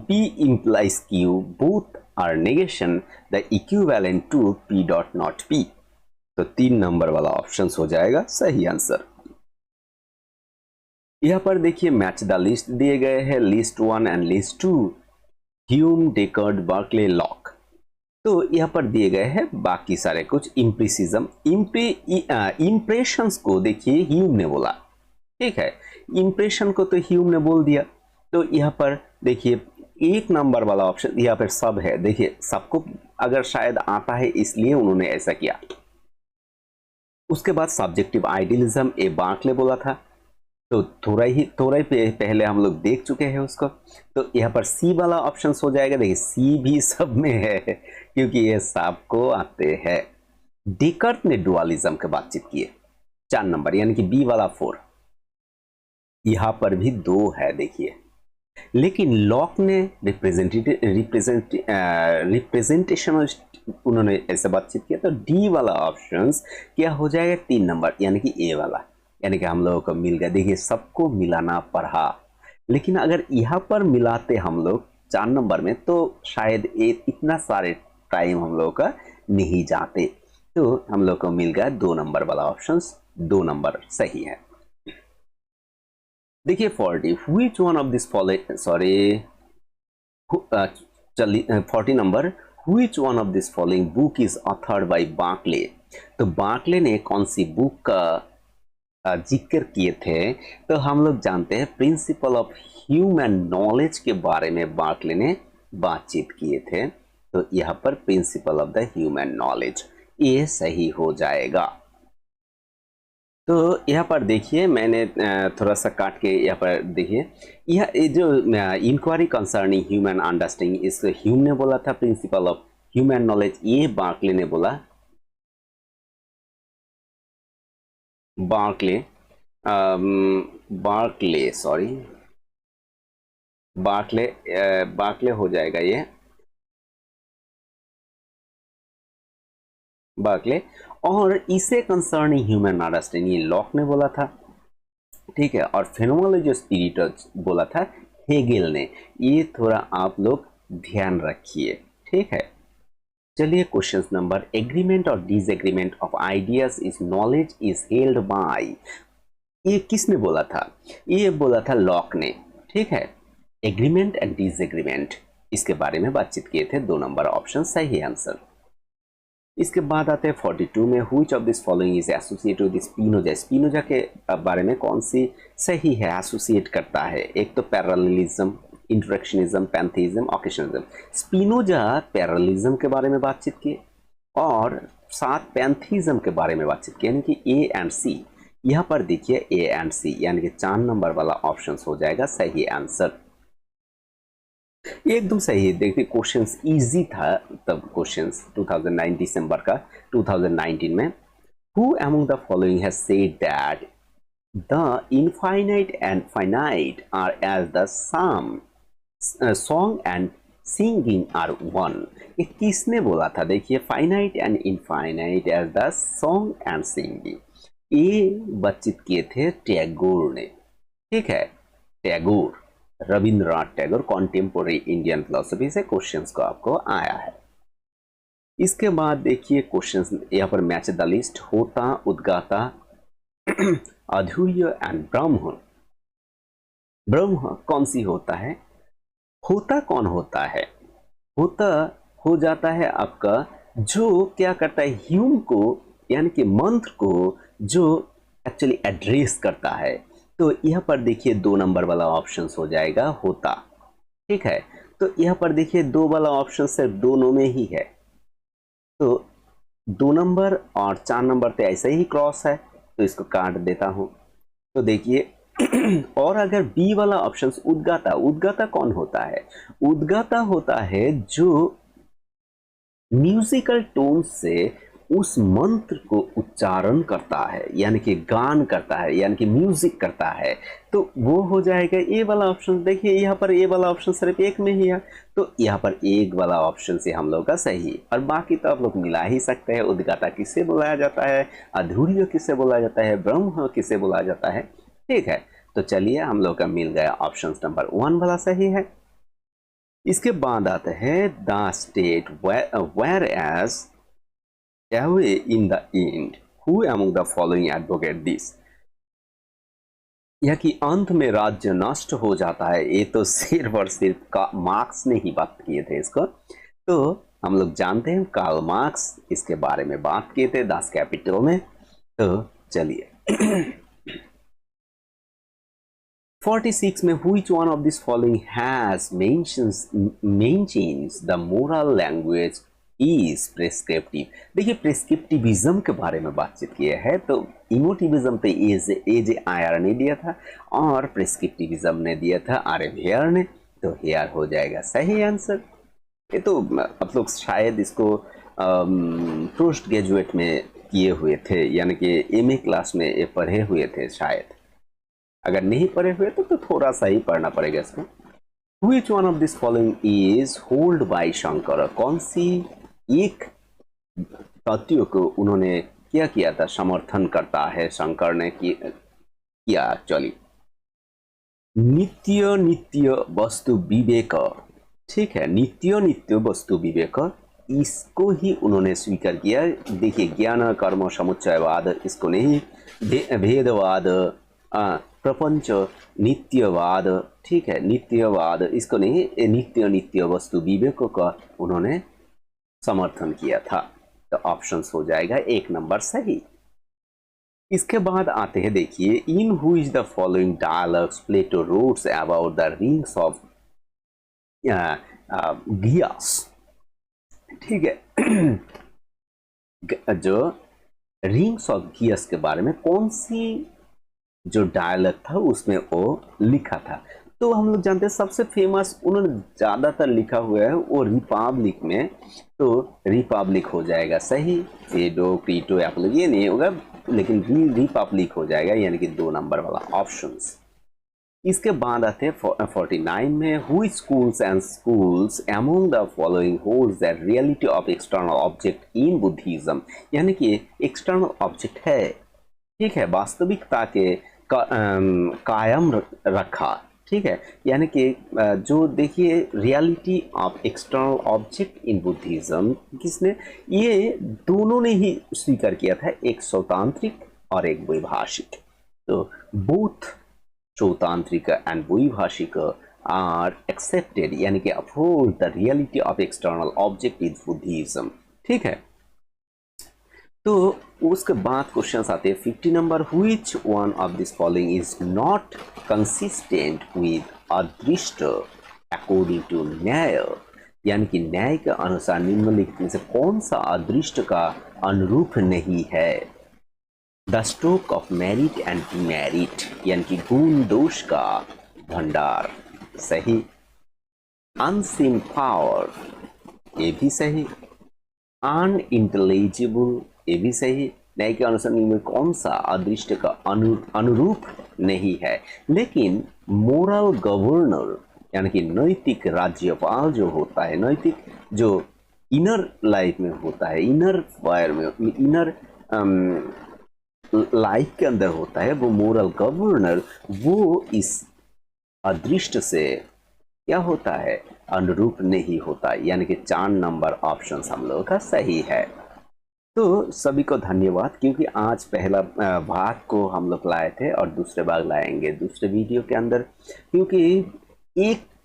[SPEAKER 1] P implies Q both are negation, the equivalent to P dot not P। तो 3 नंबर वाला ऑप्शन हो जाएगा सही आंसर। यहाँ पर देखिए मैच द लिस्ट दिए गए हैं, list 1 and list 2, Hume, Descartes, Berkeley, Locke. तो यहाँ पर दिए गए हैं बाकी सारे कुछ इम्प्रिसिज्म, इम्प्रेशंस को देखिए ह्यूम ने बोला, ठीक है, इम्प्रेशन को तो ह्यूम ने बोल दिया। तो यहाँ पर देखिए 1 नंबर वाला ऑप्शन यहाँ पर सब है, देखिए सबको अगर शायद आता है इसलिए उन्होंने ऐसा किया। उसके बाद सब्जेक्टिव आइडियलिज्म ए बार्कले बोला था, तो थोड़ा ही पहले हम लोग देख चुके हैं उसको। तो यहाँ पर सी वाला ऑप्शन हो जाएगा, देखिए सी भी सब में है क्योंकि ये सबको आते हैं। डेकर्ट ने डुअलिज्म की बातचीत की है, 4 नंबर, यानी कि बी वाला 4। यहाँ पर भी 2 है देखिए, लेकिन लॉक ने रिप्रेजेंटेशन उन्होंने ऐसे बातचीत किया। तो डी वाला ऑप्शंस क्या हो जाएगा, 3 नंबर, यानी कि ए वाला, यानी कि हम लोगों को मिल गया। देखिए सबको मिलाना पड़ा, लेकिन अगर यहाँ पर मिलाते हम लोग 4 नंबर में तो शायद इतना सारे टाइम हम लोगों का नहीं जाते। तो हम लोग को मिल गया 2 नंबर वाला ऑप्शंस, 2 नंबर सही है। देखिए 40, which one of this following, sorry, चलिए 40 number, which one of this following book is authored by Berkeley. तो बार्कले ने कौन सी बुक का जिक्र किए थे? तो हम लोग जानते हैं प्रिंसिपल ऑफ ह्यूमन नॉलेज के बारे में बार्कले ने बातचीत किए थे। तो यहाँ पर principle of the human knowledge, ये सही हो जाएगा। तो यहाँ पर देखिए मैंने थोड़ा सा काट के यहाँ पर देखिए, यह जो इंक्वायरी कंसर्निंग ह्यूमन अंडरस्टैंडिंग, इस ह्यूम ने बोला था प्रिंसिपल ऑफ ह्यूमन नॉलेज, ये बार्कले ने बोला, बार्कले सॉरी, बार्कले हो जाएगा ये, बार्कले। और इसे कंसर्निंग ह्यूमन अंडरस्टैंडिंग ये लॉक ने बोला था, ठीक है। और फेनोमेनोलॉजी स्पिरिट बोला था हेगेल ने। ये थोड़ा आप लोग ध्यान रखिए, ठीक है। चलिए क्वेश्चन नंबर, एग्रीमेंट और disagreement of ideas is knowledge is held by, ये किसने बोला था? ये बोला था लॉक ने, ठीक है। एग्रीमेंट एंड डिसएग्रीमेंट, इसके बारे में बातचीत किए थे। 2 नंबर ऑप्शन सही आंसर। इसके बाद आते हैं 42 में, which of this following is associated with Spinoza. Spinoza के बारे में कौन सी सही है, एसोसिएट करता है? एक तो पैरेललिज्म, इंटरेक्शनिज्म, पैंथेइज्म, ओकेशनलिज्म। स्पिनोजा पैरेललिज्म के बारे में बातचीत किए और साथ पैंथेइज्म के बारे में बातचीत की, यानी कि ए एंड सी। यहाँ पर देखिए ए एंड सी, यानी कि 4 नंबर वाला ऑप्शन हो जाएगा सही आंसर। एकदम सही है। देखिए क्वेश्चंस इजी था तब, क्वेश्चंस 2009 दिसंबर का 2019 में। Who among the following has said that the infinite and finite are as the same, song and singing are one. ये किसने बोला था? देखिए finite and infinite as the song and singing, ये बातचीत किए थे टैगोर ने, ठीक है। Tagore, Rabindranath Tagore, contemporary Indian philosophy से क्वेश्चंस को आपको आया है। इसके बाद देखिए क्वेश्चंस यहाँ पर मैच द लिस्ट, होता, उद्गाता, अधूर्य एंड ब्रह्म। ब्रह्म कौन सी होता है? होता कौन होता है? होता हो जाता है आपका जो क्या करता है, ह्यूम को, यानी कि मंत्र को जो एक्चुअली एड्रेस करता है। तो यहाँ पर देखिए 2 नंबर वाला ऑप्शन हो जाएगा होता, ठीक है। तो यहाँ पर देखिए 2 वाला ऑप्शन सिर्फ दोनों में ही है, तो 2 नंबर और 4 नंबर तो ऐसे ही क्रॉस है, तो इसको काट देता हूं। तो देखिए और अगर बी वाला ऑप्शन उद्गाता, उद्गाता कौन होता है? उद्गाता होता है जो म्यूजिकल टोन से उस मंत्र को उच्चारण करता है, यानी कि गान करता है, यानी कि म्यूजिक करता है। तो वो हो जाएगा ए वाला ऑप्शन। देखिए यहाँ पर ए वाला ऑप्शन सिर्फ एक में ही है, तो यहाँ पर एक वाला ऑप्शन से हम लोग का सही। और बाकी तो आप लोग मिला ही सकते हैं। उद्गाता किसे बुलाया जाता है, अधूर्य किसे बुलाया जाता है, ब्रह्म किसे बुलाया जाता है, ठीक है। तो चलिए हम लोग का मिल गया ऑप्शन नंबर 1 वाला सही है। इसके बाद आता है the state whereas away in the end, who among the following advocate this। यह कि अंत में राज्य नष्ट हो जाता है, ये तो सिर्फ और सिर्फ का मार्क्स ने ही बात किए थे इसको। तो हम लोग जानते हैं कार्ल मार्क्स इसके बारे में बात किए थे दास कैपिटल में। तो चलिए 46 में which one of this following has mentions the moral language is prescriptive। देखिए प्रेस्क्रिप्टिविज्म के बारे में बातचीत किया है। तो इमोटिविज्म तो एजे आयर ने दिया था और प्रेस्क्रिप्टिविज्म ने दिया था आर एम हेयर ने। तो हेयर हो जाएगा सही आंसर। ये तो आप लोग शायद इसको पोस्ट ग्रेजुएट में किए हुए थे, यानी कि एमए क्लास में ये पढ़े हुए थे शायद। अगर नहीं पढ़े हुए तो थोड़ा सा ही पढ़ना पड़ेगा इसको। Which one of this following is held by Shankar. कौन सी एक तथ्य को उन्होंने क्या किया था, समर्थन करता है शंकर ने किया एक्चुअली। नित्य नित्य वस्तु विवेक, ठीक है। नित्य नित्य वस्तु विवेक, इसको ही उन्होंने स्वीकार किया। देखिए ज्ञान कर्म समुच्चयवाद इसको नहीं, भेदवाद प्रपंच नित्यवाद, ठीक है, नित्यवाद, इसको नहीं, नित्य नित्य वस्तु विवेक का उन्होंने समर्थन किया था। तो ऑप्शन हो जाएगा 1 नंबर सही। इसके बाद आते हैं, देखिए, in who is the following dialogues Plato writes about the rings of Gyges, ठीक है। जो रिंग्स ऑफ गियास के बारे में कौन सी जो डायलॉग था उसमें वो लिखा था। तो हम लोग जानते हैं सबसे फेमस उन्होंने ज्यादातर लिखा हुआ है वो रिपब्लिक में, तो रिपब्लिक हो जाएगा सही। फेडो क्रीटो एप्पल ये नहीं होगा, लेकिन रिपब्लिक हो जाएगा, यानी कि 2 नंबर वाला ऑप्शंस। इसके बाद आते हैं 49 में, who schools and schools among the following holds the reality of external object in Buddhism, यानी कि एक्सटर्नल ऑब्जेक्ट है, ठीक है, वास्तविकता के कायम रखा, ठीक है, यानी कि जो देखिए reality of external object in Buddhism किसने, ये दोनों ने ही स्वीकार किया था, एक सौतांत्रिक और एक वैभाषिक। तो both Sautrantika and Vaibhashika are accepted, यानी कि uphold the reality of external object in Buddhism, ठीक है। तो उसके बाद क्वेश्चन आते हैं 50 number, which one of this following is not consistent with अदृष्ट अकॉर्डिंग टू न्याय, यानी कि न्याय के अनुसार निम्नलिखित में से कौन सा अदृष्ट का अनुरूप नहीं है। The stroke of merit and demerit, यानी कि गुण दोष का भंडार, सही। अनसीन पावर, ये भी सही। अनइंटेलिजिबल, ये भी सही। न्याय के अनुसार निम्न कौन सा अदृष्ट का अनुरूप नहीं है। लेकिन मोरल गवर्नर, यानी कि नैतिक राज्यपाल जो होता है, नैतिक जो इनर लाइफ में होता है, इनर फायर में, इनर लाइफ के अंदर होता है, वो मोरल गवर्नर, वो इस अदृष्ट से क्या होता है, अनुरूप नहीं होता, यानी कि 4 नंबर ऑप्शन हम लोगों का सही है। तो सभी को धन्यवाद, क्योंकि आज पहला भाग को हम लोग लाए थे और दूसरे भाग लाएंगे दूसरे वीडियो के अंदर, क्योंकि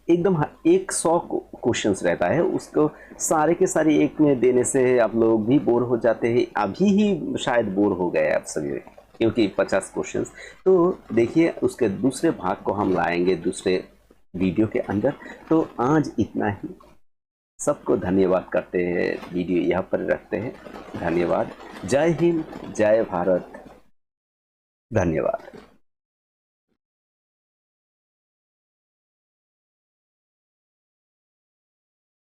[SPEAKER 1] एकदम 100 क्वेश्चंस रहता है, उसको सारे के सारे एक में देने से आप लोग भी बोर हो जाते हैं, अभी ही शायद बोर हो गए आप सभी, क्योंकि 50 क्वेश्चंस। तो देखिए उसके दूसरे भाग को हम लाएंगे दूसरे वीडियो के अंदर। तो आज इतना ही, सबको धन्यवाद करते हैं, वीडियो यहाँ पर रखते हैं, धन्यवाद। जय हिंद, जय भारत, धन्यवाद।